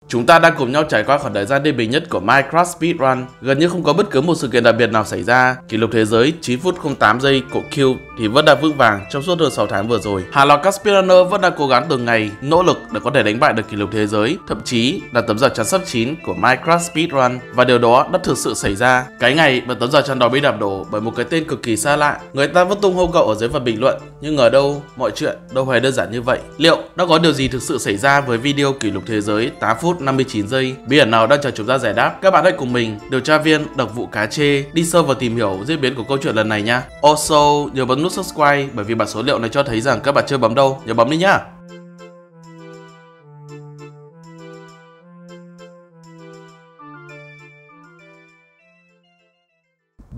Chúng ta đang cùng nhau trải qua khoảng thời gian điên bình nhất của Minecraft Speedrun. Gần như không có bất cứ một sự kiện đặc biệt nào xảy ra. Kỷ lục thế giới 9 phút 08 giây của Q thì vẫn đang vững vàng trong suốt hơn 6 tháng vừa rồi. Hàng loạt các speedrunner vẫn đang cố gắng từng ngày, nỗ lực để có thể đánh bại được kỷ lục thế giới, thậm chí là tấm rào chắn sắp 9 của Minecraft Speedrun. Và điều đó đã thực sự xảy ra. Cái ngày mà tấm rào chắn đó bị đạp đổ bởi một cái tên cực kỳ xa lạ. Người ta vẫn tung hô cậu ở dưới phần bình luận, nhưng ngờ đâu mọi chuyện đâu hề đơn giản như vậy. Liệu đã có điều gì thực sự xảy ra với video kỷ lục thế giới 8 phút 59 giây? Bí ẩn nào đang chờ chúng ta giải đáp? Các bạn hãy cùng mình, điều tra viên đọc vụ cá chê, đi sâu vào tìm hiểu diễn biến của câu chuyện lần này nhé. Also, nhớ bấm nút subscribe bởi vì bản số liệu này cho thấy rằng các bạn chưa bấm đâu, nhớ bấm đi nhá.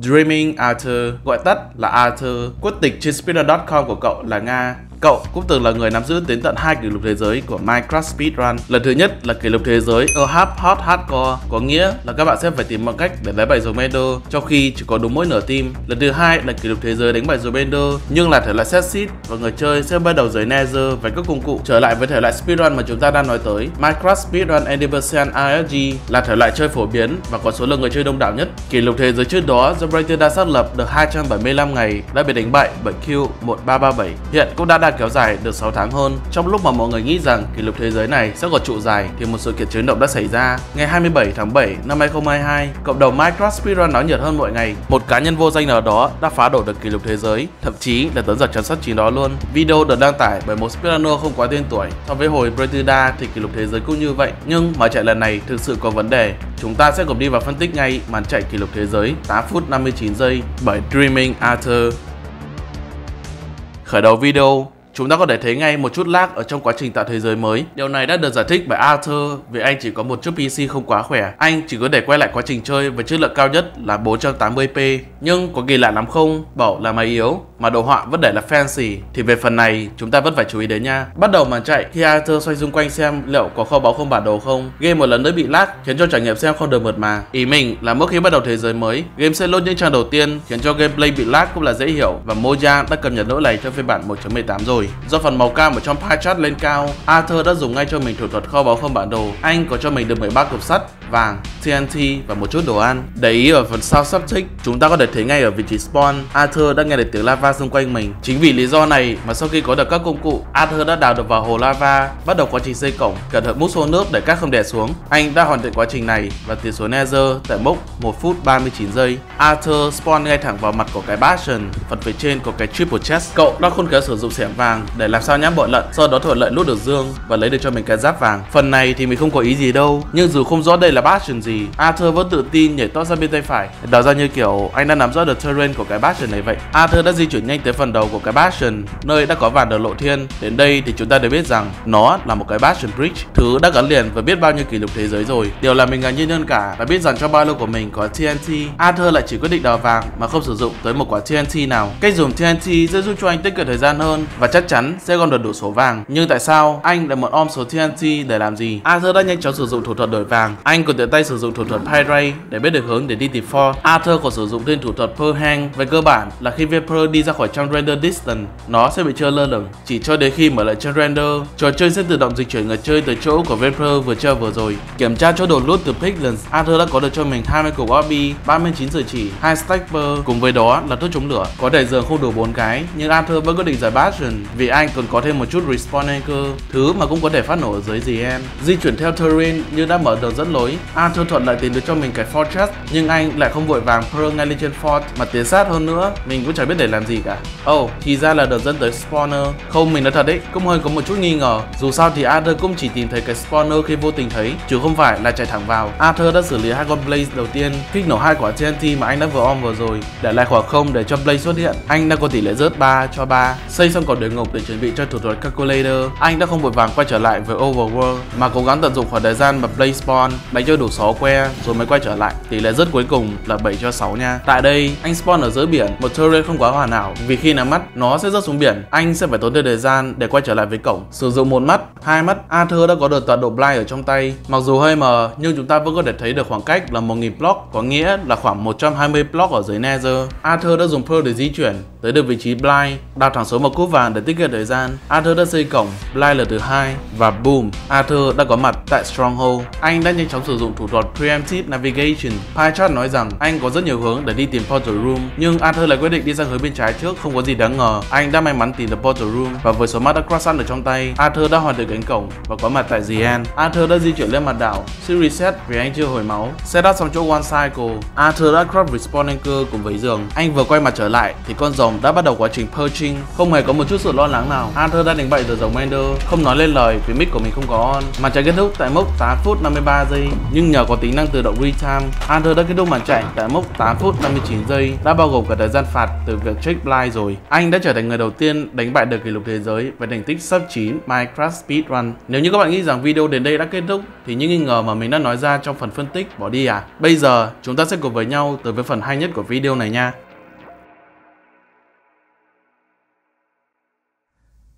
Dreaming Arthur, gọi tắt là Arthur, quốc tịch trên speedrun.com của cậu là Nga. Cậu cũng từng là người nắm giữ đến tận 2 kỷ lục thế giới của Minecraft Speedrun. Lần thứ nhất là kỷ lục thế giới ở Hot Hardcore, có nghĩa là các bạn sẽ phải tìm mọi cách để lấy bài dầu Ender trong khi chỉ có đúng mỗi nửa team. Lần thứ hai là kỷ lục thế giới đánh bài dầu Ender nhưng là thể loại set seed và người chơi sẽ bắt đầu dưới Nether và các công cụ. Trở lại với thể loại speedrun mà chúng ta đang nói tới, Minecraft Speedrun Anniversary RSG là thể loại chơi phổ biến và có số lượng người chơi đông đảo nhất. Kỷ lục thế giới trước đó do Brighton đã xác lập được 275 ngày đã bị đánh bại bởi Q1337. Hiện cũng đã kéo dài được 6 tháng hơn. Trong lúc mà mọi người nghĩ rằng kỷ lục thế giới này sẽ còn trụ dài thì một sự kiện chấn động đã xảy ra. Ngày 27 tháng 7 năm 2022, cộng đồng Minecraft Speedrun náo nhiệt hơn mọi ngày. Một cá nhân vô danh nào đó đã phá đổ được kỷ lục thế giới, thậm chí là tấm rào chắn sắt 9 đó luôn. Video được đăng tải bởi một speedrunner không quá tên tuổi. So với hồi Bretida thì kỷ lục thế giới cũng như vậy, nhưng màn chạy lần này thực sự có vấn đề. Chúng ta sẽ cùng đi vào phân tích ngay màn chạy kỷ lục thế giới 8 phút 59 giây bởi Dreaming Arthur. Khởi đầu video, chúng ta có thể thấy ngay một chút lag ở trong quá trình tạo thế giới mới. Điều này đã được giải thích bởi Arthur vì anh chỉ có một chút PC không quá khỏe. Anh chỉ có thể quay lại quá trình chơi với chất lượng cao nhất là 480p. Nhưng có kỳ lạ lắm không? Bảo là máy yếu mà đồ họa vẫn để là fancy thì về phần này chúng ta vẫn phải chú ý đến nha. Bắt đầu màn chạy khi Arthur xoay xung quanh xem liệu có kho báu không bản đồ không. Game một lần nữa bị lag khiến cho trải nghiệm xem không được mượt mà. Ý mình là mỗi khi bắt đầu thế giới mới, game sẽ load những trang đầu tiên khiến cho gameplay bị lag cũng là dễ hiểu và Mojang đã cập nhật lỗi này cho phiên bản 1.18 rồi. Do phần màu cam ở trong pie chart lên cao, Arthur đã dùng ngay cho mình thủ thuật kho báu không bản đồ. Anh có cho mình được 13 cục sắt, vàng, TNT và một chút đồ ăn. Để ý ở phần sau subject, chúng ta có thể thấy ngay ở vị trí spawn, Arthur đã nghe được tiếng lava xung quanh mình. Chính vì lý do này mà sau khi có được các công cụ, Arthur đã đào được vào hồ lava, bắt đầu quá trình xây cổng, cẩn thận múc số nước để cát không đè xuống. Anh đã hoàn thiện quá trình này và tiến xuống Nether tại mốc 1 phút 39 giây. Arthur spawn ngay thẳng vào mặt của cái Bastion, phần phía trên có cái triple chest. Cậu đã khôn khéo sử dụng xẻng vàng để làm sao nhãn bội lận, sau đó thuận lợi lút được dương và lấy được cho mình cái giáp vàng. Phần này thì mình không có ý gì đâu, nhưng dù không rõ đây là Bastion gì, Arthur vẫn tự tin nhảy tót ra bên tay phải, đào ra như kiểu anh đã nắm rõ được terrain của cái Bastion này vậy. Arthur đã di chuyển nhanh tới phần đầu của cái Bastion, nơi đã có vàng được lộ thiên. Đến đây thì chúng ta đều biết rằng nó là một cái Bastion Bridge, thứ đã gắn liền với biết bao nhiêu kỷ lục thế giới rồi. Điều là mình ngạc nhiên hơn cả và biết rằng trong ba lô của mình có TNT, Arthur lại chỉ quyết định đào vàng mà không sử dụng tới một quả TNT nào. Cách dùng TNT sẽ giúp cho anh tiết kiệm thời gian hơn và chắc chắn sẽ gom được đủ số vàng. Nhưng tại sao anh lại muốn om số TNT để làm gì? Arthur đã nhanh chóng sử dụng thủ thuật đổi vàng. Anh còn tiện tay sử dụng thủ thuật Pyrite để biết được hướng để đi tìm Ford. Arthur còn sử dụng thêm thủ thuật Pearl Hang. Về cơ bản là khi viên Pearl đi ra khỏi trong render distance, nó sẽ bị treo lơ lửng. Chỉ cho đến khi mở lại trang render, trò chơi sẽ tự động dịch chuyển người chơi tới chỗ của viên Pearl vừa treo vừa rồi. Kiểm tra chỗ đồ loot từ Piglins, Arthur đã có được cho mình 20 cục orbi, 39 sợi chỉ, 2 stack pearl, cùng với đó là thuốc chống lửa. Có thể dường không đủ 4 cái, nhưng Arthur vẫn quyết định giải Bastion vì anh còn có thêm một chút respawn anchor, thứ mà cũng có thể phát nổ ở dưới GM. Di chuyển theo terrain như đã mở đường dẫn lối, Arthur thuận lợi tìm được cho mình cái fortress, nhưng anh lại không vội vàng pearl ngay lên trên fort mà tiến sát hơn nữa. Mình cũng chẳng biết để làm gì cả. Thì ra là đường dẫn tới spawner. Không, mình nói thật đấy, cũng hơi có một chút nghi ngờ. Dù sao thì Arthur cũng chỉ tìm thấy cái spawner khi vô tình thấy, chứ không phải là chạy thẳng vào. Arthur đã xử lý 2 con blaze đầu tiên, kích nổ 2 quả TNT mà anh đã vừa om vừa rồi, để lại khoảng không để cho blaze xuất hiện. Anh đã có tỷ lệ rớt 3/3. Xây xong còn địa ngục để chuẩn bị cho thủ thuật calculator. Anh đã không vội vàng quay trở lại với overworld mà cố gắng tận dụng khoảng thời gian mà blaze spawn, đánh chơi đủ 6 que rồi mới quay trở lại. Tỷ lệ rớt cuối cùng là 7/6 nha. Tại đây, anh spawn ở giữa biển, một turret không quá hoàn hảo vì khi nắm mắt nó sẽ rớt xuống biển. Anh sẽ phải tốn thêm thời gian để quay trở lại với cổng. Sử dụng một mắt, hai mắt, Arthur đã có được tọa độ blind ở trong tay. Mặc dù hơi mờ nhưng chúng ta vẫn có thể thấy được khoảng cách là 1000 block, có nghĩa là khoảng 120 block ở dưới Nether. Arthur đã dùng Pearl để di chuyển tới được vị trí blind, đào thẳng xuống một cúp vàng để tiết kiệm thời gian. Arthur đã xây cổng blind lần thứ 2 và boom, Arthur đã có mặt tại Stronghold. Anh đã nhanh chóng sử dụng thủ thuật Preemptive Navigation. PyChat nói rằng anh có rất nhiều hướng để đi tìm Portal Room, nhưng Arthur lại quyết định đi sang hướng bên trái trước, không có gì đáng ngờ. Anh đã may mắn tìm được Portal Room và với số mắt đã cross sẵn ở trong tay, Arthur đã hoàn thành cánh cổng và có mặt tại The End. Arthur đã di chuyển lên mặt đảo, sự reset vì anh chưa hồi máu. Setup xong chỗ One Cycle, Arthur đã crop respawn anchor cùng với giường. Anh vừa quay mặt trở lại thì con rồng đã bắt đầu quá trình purging, không hề có một chút sự lo lắng nào. Arthur đã đánh bại được rồng Ender, không nói lên lời vì mic của mình không có on. Màn chạy kết thúc tại mốc 8 phút 53 giây, nhưng nhờ có tính năng tự động retime, Arthur đã kết thúc màn chạy tại mốc 8 phút 59 giây, đã bao gồm cả thời gian phạt từ việc check blind rồi. Anh đã trở thành người đầu tiên đánh bại được kỷ lục thế giới với thành tích sub 9 Minecraft Speedrun. Nếu như các bạn nghĩ rằng video đến đây đã kết thúc thì những nghi ngờ mà mình đã nói ra trong phần phân tích bỏ đi à? Bây giờ chúng ta sẽ cùng với nhau tới với phần hay nhất của video này nha.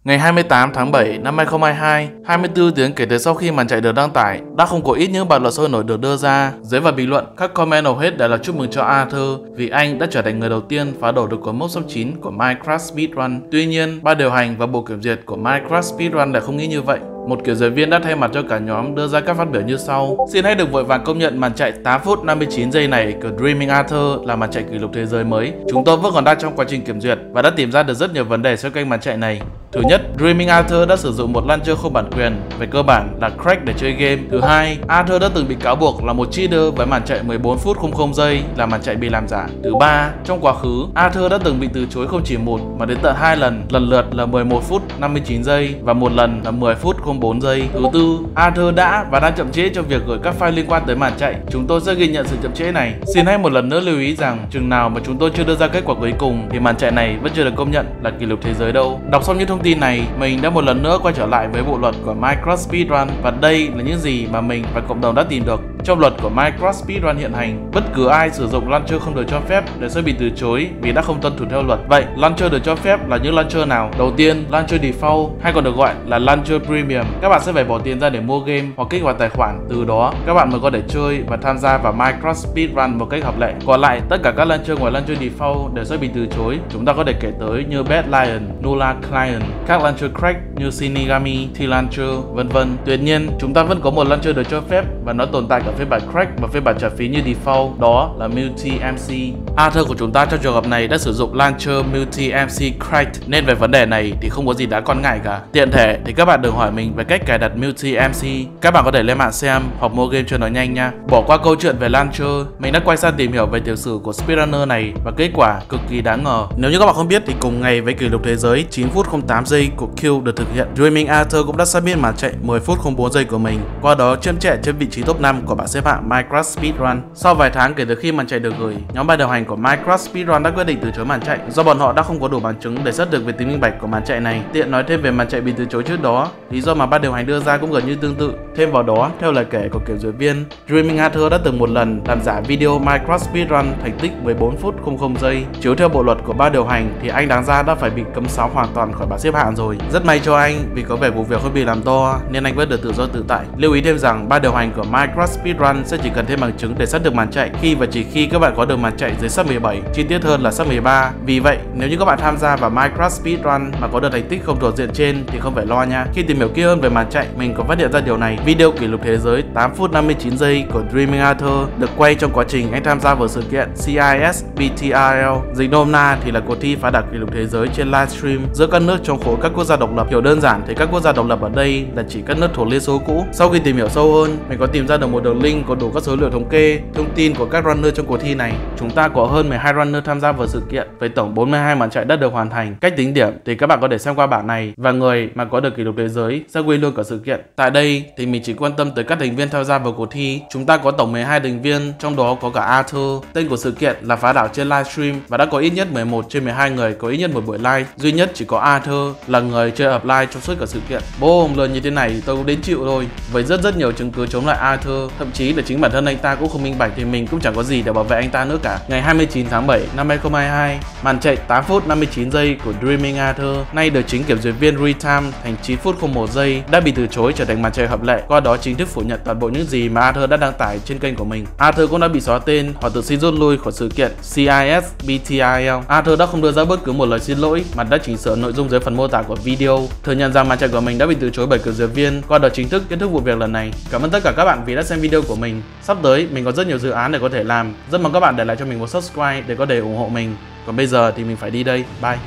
Ngày 28 tháng 7 năm 2022, 24 tiếng kể từ sau khi màn chạy được đăng tải, đã không có ít những bàn luận sôi nổi được đưa ra. Dưới phần bình luận, các comment hầu hết đều là chúc mừng cho Arthur vì anh đã trở thành người đầu tiên phá đổ được cột mốc số 9 của Minecraft Speedrun. Tuy nhiên, ban điều hành và bộ kiểm duyệt của Minecraft Speedrun lại không nghĩ như vậy. Một kiểm duyệt viên đã thay mặt cho cả nhóm đưa ra các phát biểu như sau: xin hãy được vội vàng công nhận màn chạy 8 phút 59 giây này của Dreaming Arthur là màn chạy kỷ lục thế giới mới. Chúng tôi vẫn còn đang trong quá trình kiểm duyệt và đã tìm ra được rất nhiều vấn đề xoay quanh màn chạy này. Thứ nhất, Dreaming Arthur đã sử dụng một launcher không bản quyền, về cơ bản là crack để chơi game. Thứ hai, Arthur đã từng bị cáo buộc là một cheater với màn chạy 14 phút 00 giây là màn chạy bị làm giả. Thứ ba, trong quá khứ, Arthur đã từng bị từ chối không chỉ một mà đến tận 2 lần, lần lượt là 11 phút 59 giây và một lần là 10 phút 04 giây. Thứ tư, Arthur đã và đang chậm trễ trong việc gửi các file liên quan tới màn chạy. Chúng tôi sẽ ghi nhận sự chậm trễ này. Xin hãy một lần nữa lưu ý rằng chừng nào mà chúng tôi chưa đưa ra kết quả cuối cùng thì màn chạy này vẫn chưa được công nhận là kỷ lục thế giới đâu. Đọc xong những thông tin này, mình đã một lần nữa quay trở lại với bộ luật của Minecraft Speedrun và đây là những gì mà mình và cộng đồng đã tìm được. Trong luật của Minecraft Speedrun hiện hành, bất cứ ai sử dụng launcher không được cho phép đều sẽ bị từ chối vì đã không tuân thủ theo luật. Vậy, launcher được cho phép là những launcher nào? Đầu tiên, launcher default hay còn được gọi là launcher premium. Các bạn sẽ phải bỏ tiền ra để mua game hoặc kích hoạt tài khoản, từ đó các bạn mới có thể chơi và tham gia vào Minecraft Speedrun một cách hợp lệ. Còn lại, tất cả các launcher ngoài launcher default đều sẽ bị từ chối. Chúng ta có thể kể tới như Bad Lion, Nula Client, các launcher crack như Shinigami, T-Launcher, vân vân. Tuy nhiên, chúng ta vẫn có một launcher được cho phép và nó tồn tại cả phiên bản crack và phiên bản trả phí như default, đó là Multi MC. Arthur của chúng ta trong trường hợp này đã sử dụng launcher Multi MC cracked, nên về vấn đề này thì không có gì đáng quan ngại cả. Tiện thể thì các bạn đừng hỏi mình về cách cài đặt Multi MC, các bạn có thể lên mạng xem hoặc mua game cho nó nhanh nha. Bỏ qua câu chuyện về launcher, mình đã quay sang tìm hiểu về tiểu sử của speedrunner này và kết quả cực kỳ đáng ngờ. Nếu như các bạn không biết thì cùng ngày với kỷ lục thế giới 9 phút 08 giây của Q được thực hiện, Dreaming Arthur cũng đã submit màn chạy 10 phút 04 giây của mình, qua đó chiếm trệ trên vị trí top 5 của bảng xếp hạng Minecraft Speedrun. Sau vài tháng kể từ khi màn chạy được gửi, nhóm ban điều hành của Minecraft Speedrun đã quyết định từ chối màn chạy do bọn họ đã không có đủ bằng chứng để xác thực về tính minh bạch của màn chạy này. Tiện nói thêm về màn chạy bị từ chối trước đó, lý do mà ban điều hành đưa ra cũng gần như tương tự. Thêm vào đó, theo lời kể của kiểm duyệt viên, Dreaming Arthur đã từng một lần làm giả video Minecraft Speedrun thành tích 14 phút 00 giây. Chiếu theo bộ luật của ban điều hành thì anh đáng ra đã phải bị cấm sáo hoàn toàn khỏi bảng xếp hạng rồi. Rất may cho anh vì có vẻ vụ việc không bị làm to nên anh vẫn được tự do tự tại. Lưu ý thêm rằng ban điều hành của Minecraft Speedrun sẽ chỉ cần thêm bằng chứng để xác thực màn chạy khi và chỉ khi các bạn có được màn chạy dưới sub 17, chi tiết hơn là sub 13. Vì vậy, nếu như các bạn tham gia vào Minecraft Speedrun mà có được thành tích không thuộc diện trên thì không phải lo nha. Khi tìm hiểu kỹ hơn về màn chạy, mình có phát hiện ra điều này. Video kỷ lục thế giới 8 phút 59 giây của Dreaming Arthur được quay trong quá trình anh tham gia vào sự kiện CIS BTRL. Dịch nôm na thì là cuộc thi phá đảo kỷ lục thế giới trên livestream giữa các nước trong khối các quốc gia độc lập. Hiểu đơn giản thì các quốc gia độc lập ở đây là chỉ các nước thuộc Liên Xô cũ. Sau khi tìm hiểu sâu hơn, mình có tìm ra được một đường link có đủ các số liệu thống kê, thông tin của các runner trong cuộc thi này. Chúng ta có hơn 12 runner tham gia vào sự kiện với tổng 42 màn chạy đã được hoàn thành. Cách tính điểm thì các bạn có thể xem qua bảng này và người mà có được kỷ lục thế giới sẽ win luôn cả sự kiện. Tại đây thì mình chỉ quan tâm tới các thành viên tham gia vào cuộc thi. Chúng ta có tổng 12 thành viên, trong đó có cả Arthur. Tên của sự kiện là phá đảo trên livestream và đã có ít nhất 11 trên 12 người có ít nhất một buổi live. Duy nhất chỉ có Arthur là người chơi offline trong suốt cả sự kiện. Boom, lần như thế này tôi cũng đến chịu thôi. Với rất nhiều chứng cứ chống lại Arthur, thậm thậm chí là chính bản thân anh ta cũng không minh bạch thì mình cũng chẳng có gì để bảo vệ anh ta nữa cả. Ngày 29 tháng 7 năm 2022, màn chạy 8 phút 59 giây của Dreaming Arthur, nay được chính kiểm duyệt viên Retime thành 9 phút 01 giây, đã bị từ chối trở thành màn chạy hợp lệ, qua đó chính thức phủ nhận toàn bộ những gì mà Arthur đã đăng tải trên kênh của mình. Arthur cũng đã bị xóa tên hoặc tự xin rút lui khỏi sự kiện CIS BTIL. Arthur đã không đưa ra bất cứ một lời xin lỗi mà đã chỉnh sửa nội dung dưới phần mô tả của video, thừa nhận rằng màn chạy của mình đã bị từ chối bởi kiểm duyệt viên, qua đó chính thức kết thúc vụ việc lần này. Cảm ơn tất cả các bạn vì đã xem video của mình. Sắp tới mình có rất nhiều dự án để có thể làm, rất mong các bạn để lại cho mình một subscribe để có thể ủng hộ mình. Còn bây giờ thì mình phải đi đây, bye.